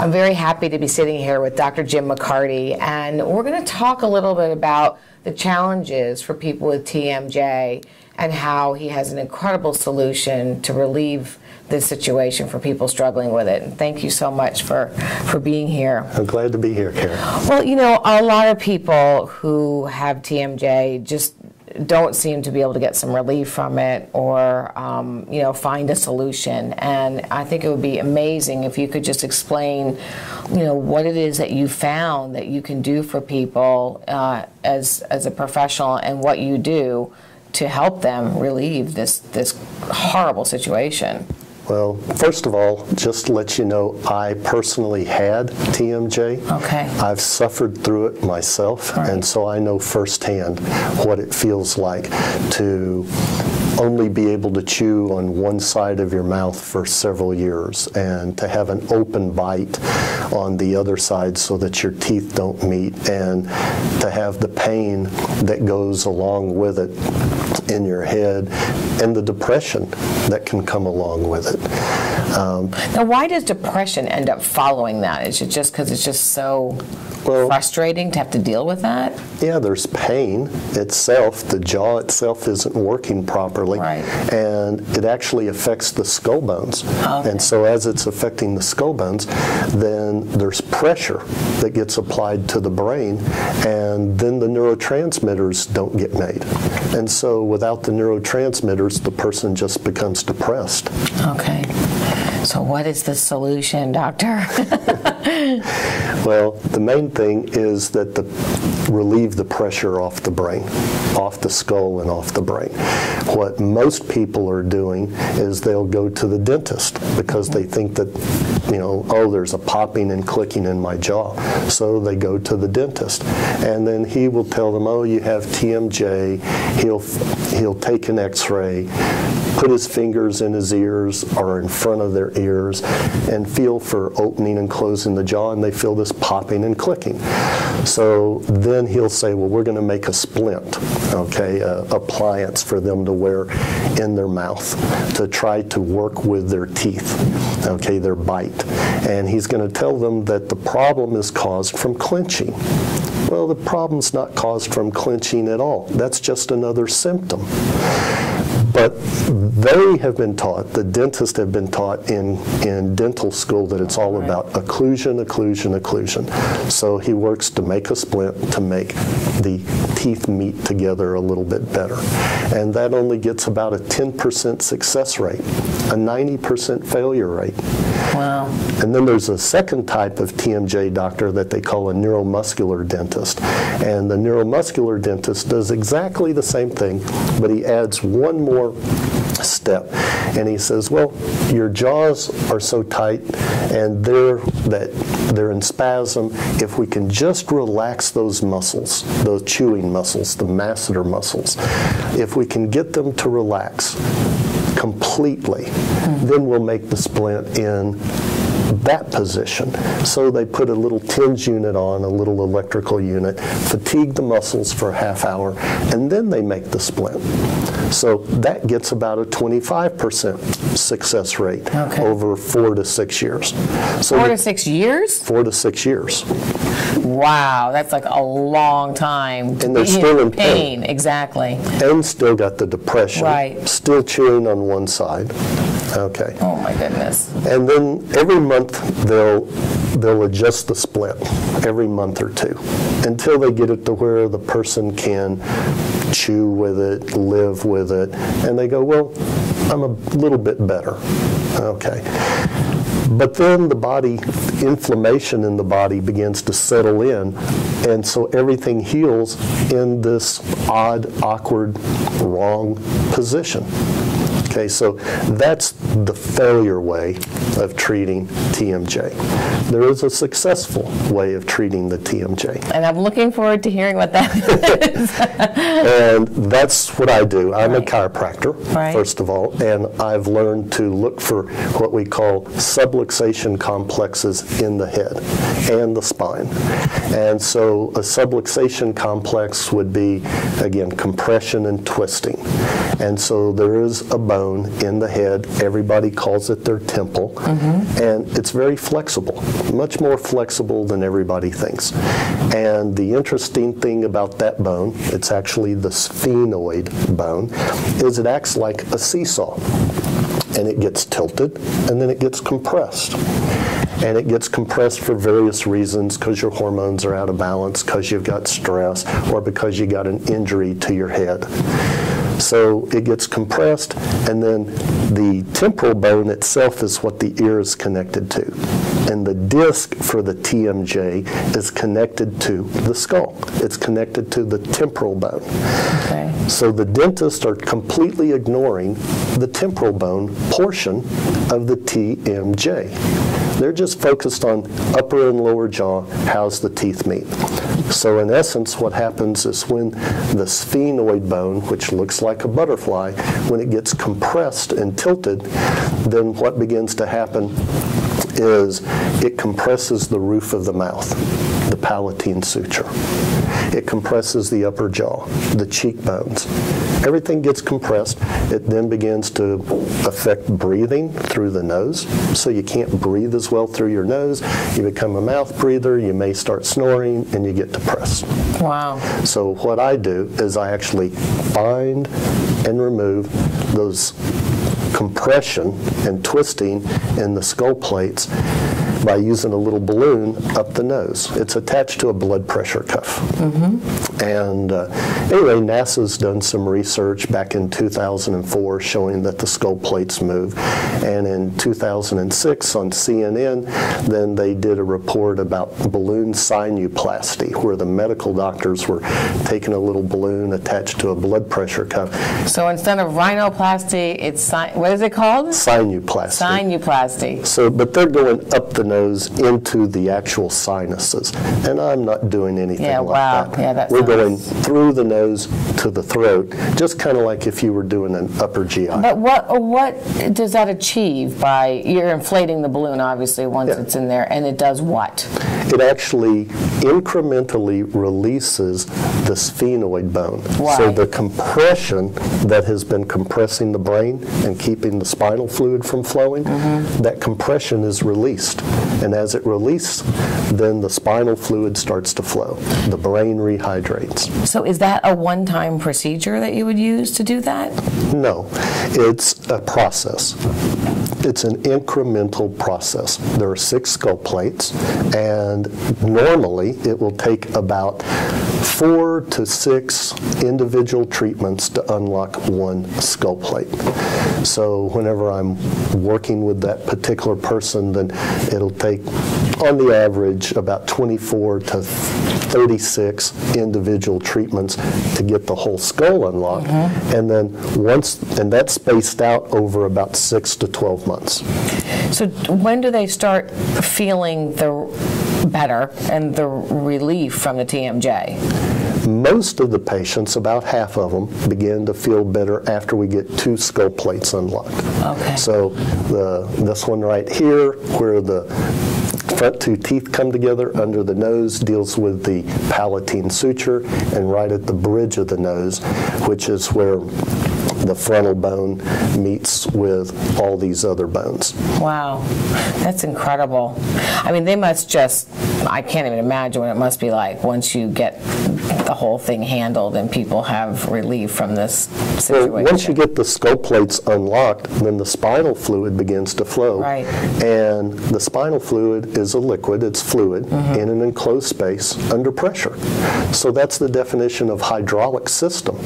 I'm very happy to be sitting here with Dr. Jim McCarty, and we're going to talk a little bit about the challenges for people with TMJ and how he has an incredible solution to relieve this situation for people struggling with it. And thank you so much for being here. I'm glad to be here, Karen. Well, you know, a lot of people who have TMJ just don't seem to be able to get some relief from it or, you know, find a solution. And I think it would be amazing if you could just explain, you know, what it is that you found that you can do for people as a professional and what you do to help them relieve this horrible situation. Well, first of all, just to let you know, I personally had TMJ. Okay. I've suffered through it myself, and so I know firsthand what it feels like to only be able to chew on one side of your mouth for several years and to have an open bite on the other side so that your teeth don't meet, and to have the pain that goes along with it in your head and the depression that can come along with it. Now, why does depression end up following that? Is it just because it's just so frustrating to have to deal with that? Yeah, there's pain itself. The jaw itself isn't working properly, and it actually affects the skull bones. Okay. And so as it's affecting the skull bones, then there's pressure that gets applied to the brain, and then the neurotransmitters don't get made. And so without the neurotransmitters, the person just becomes depressed. Okay. So what is the solution, doctor? Well, the main thing is that relieve the pressure off the brain, off the skull and off the brain. What most people are doing is they'll go to the dentist because they think that, you know, oh, there's a popping and clicking in my jaw. So they go to the dentist, and then he will tell them, oh, you have TMJ. He'll take an x-ray, put his fingers in his ears or in front of their ears and feel for opening and closing the jaw, and they feel this popping and clicking. So then he'll say, well, we're going to make a splint, okay, appliance for them to wear in their mouth to try to work with their teeth, okay, their bite. And he's going to tell them that the problem is caused from clenching. Well, the problem's not caused from clenching at all. That's just another symptom. But they have been taught, the dentists have been taught in dental school that it's all about occlusion, occlusion, occlusion. So he works to make a splint to make the teeth meet together a little bit better. And that only gets about a 10% success rate, a 90% failure rate. Wow. And then there's a second type of TMJ doctor that they call a neuromuscular dentist. And the neuromuscular dentist does exactly the same thing, but he adds one more step. And he says, well, your jaws are so tight and they're in spasm. If we can just relax those muscles, those chewing muscles, the masseter muscles, if we can get them to relax completely, then we'll make the splint in that position. So they put a little TENS unit on, a little electrical unit, fatigue the muscles for a half hour, and then they make the splint. So that gets about a 25% success rate over 4 to 6 years. So 4 to 6 years? 4 to 6 years. Wow, that's like a long time to and they're be still in pain. Exactly. And still got the depression. Right. Still chewing on one side. Okay. Oh my goodness. And then every month they'll adjust the splint every month or two until they get it to where the person can chew with it, live with it, and they go, well, I'm a little bit better. Okay. But then the body, inflammation in the body begins to settle in, and so everything heals in this odd, awkward, wrong position. Okay, so that's the failure way of treating TMJ. There is a successful way of treating the TMJ. And I'm looking forward to hearing what that is. And that's what I do. I'm a chiropractor, first of all, and I've learned to look for what we call subluxation complexes in the head and the spine. And so a subluxation complex would be, again, compression and twisting. And so there is a bone bone in the head. Everybody calls it their temple. And it's very flexible, much more flexible than everybody thinks. And the interesting thing about that bone, it's actually the sphenoid bone, is it acts like a seesaw. And it gets tilted, and then it gets compressed. And it gets compressed for various reasons, because your hormones are out of balance, because you've got stress, or because you got an injury to your head. So it gets compressed, and then the temporal bone itself is what the ear is connected to. And the disc for the TMJ is connected to the skull. It's connected to the temporal bone. Okay. So the dentists are completely ignoring the temporal bone portion of the TMJ. They're just focused on upper and lower jaw, how's the teeth meet. So in essence, what happens is when the sphenoid bone, which looks like a butterfly, when it gets compressed and tilted, then what begins to happen is it compresses the roof of the mouth, the palatine suture. It compresses the upper jaw, the cheekbones. Everything gets compressed. It then begins to affect breathing through the nose. So you can't breathe as well through your nose. You become a mouth breather. You may start snoring, and you get depressed. Wow. So what I do is I actually find and remove those compression and twisting in the skull plates by using a little balloon up the nose. It's attached to a blood pressure cuff. And anyway, NASA's done some research back in 2004 showing that the skull plates move. And in 2006 on CNN, then they did a report about balloon sinuplasty, where the medical doctors were taking a little balloon attached to a blood pressure cuff. So instead of rhinoplasty, it's, what is it called? Sinuplasty. Sinuplasty. So, but they're going up the nose into the actual sinuses, and I'm not doing anything like that. Yeah, that We're going through the nose to the throat, just kind of like if you were doing an upper GI. But what does that achieve by, you're inflating the balloon obviously once it's in there, and it does what? It actually incrementally releases the sphenoid bone. Why? So the compression that has been compressing the brain and keeping the spinal fluid from flowing, that compression is released. And as it releases, then the spinal fluid starts to flow. The brain rehydrates. So is that a one-time procedure that you would use to do that? No, it's a process. It's an incremental process. There are 6 skull plates, and normally it will take about 4 to 6 individual treatments to unlock one skull plate. So whenever I'm working with that particular person, then it'll take, on the average, about 24 to 36 individual treatments to get the whole skull unlocked. And then and that's spaced out over about 6 to 12 months. So when do they start feeling the better and the relief from the TMJ? Most of the patients, about half of them, begin to feel better after we get 2 skull plates unlocked. Okay. So this one right here, where the front 2 teeth come together under the nose, deals with the palatine suture, and right at the bridge of the nose, which is where the frontal bone meets with all these other bones. Wow, that's incredible. I mean, they must just, I can't even imagine what it must be like once you get the whole thing handled and people have relief from this situation. Well, once you get the skull plates unlocked, then the spinal fluid begins to flow. Right. And the spinal fluid is a liquid, it's fluid, in an enclosed space under pressure. So that's the definition of hydraulic system.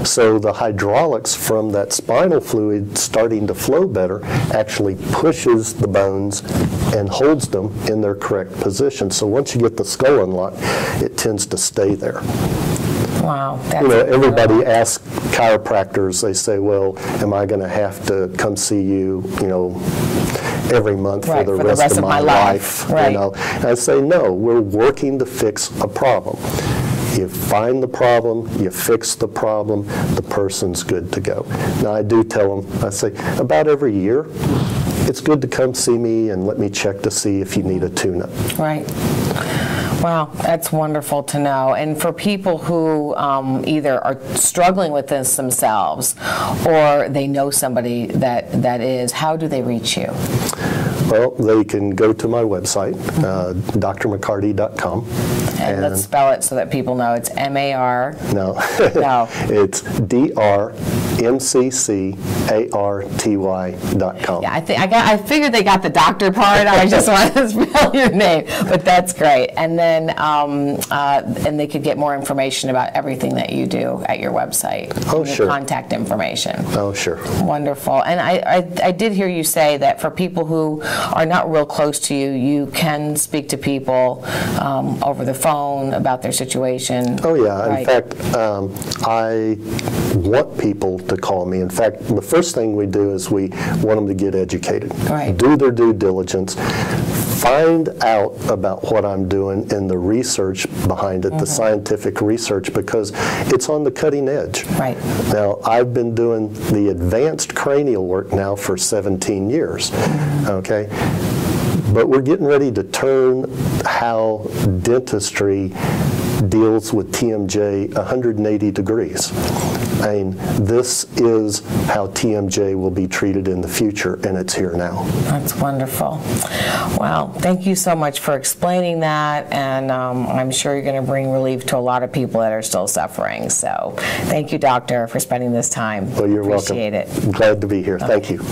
So the hydraulics from that spinal fluid starting to flow better actually pushes the bones and holds them in their correct position. So once you get the skull unlocked, it tends to stay there. Wow. You know, everybody asks chiropractors, they say, well, am I going to have to come see you, every month for the rest of my life? Right. And I say, no, we're working to fix a problem. You find the problem, you fix the problem, the person's good to go. Now, I do tell them, I say, about every year, it's good to come see me and let me check to see if you need a tune-up. Right. Wow, that's wonderful to know. And for people who either are struggling with this themselves or they know somebody that is, how do they reach you? Well, they can go to my website, drmccarty.com. And let's spell it so that people know. It's M-A-R. No. No. It's drmccarty.com. Yeah, I figured they got the doctor part. I just wanted to spell your name, but that's great. And then and they could get more information about everything that you do at your website. Oh, sure. Contact information. Oh, sure. Wonderful. And I did hear you say that for people who are not real close to you, you can speak to people over the phone about their situation. Oh, yeah. Right. In fact, I want people to call me. In fact, the first thing we do is we want them to get educated. Right. Do their due diligence. Find out about what I'm doing and the research behind it, the scientific research, because it's on the cutting edge. Right. Now, I've been doing the advanced cranial work now for 17 years, okay? But we're getting ready to turn how dentistry deals with TMJ 180 degrees. I mean, this is how TMJ will be treated in the future, and it's here now. That's wonderful. Wow. Thank you so much for explaining that, and I'm sure you're going to bring relief to a lot of people that are still suffering. So thank you, Doctor, for spending this time. Well, you're welcome. Appreciate it. I'm glad to be here. Thank you.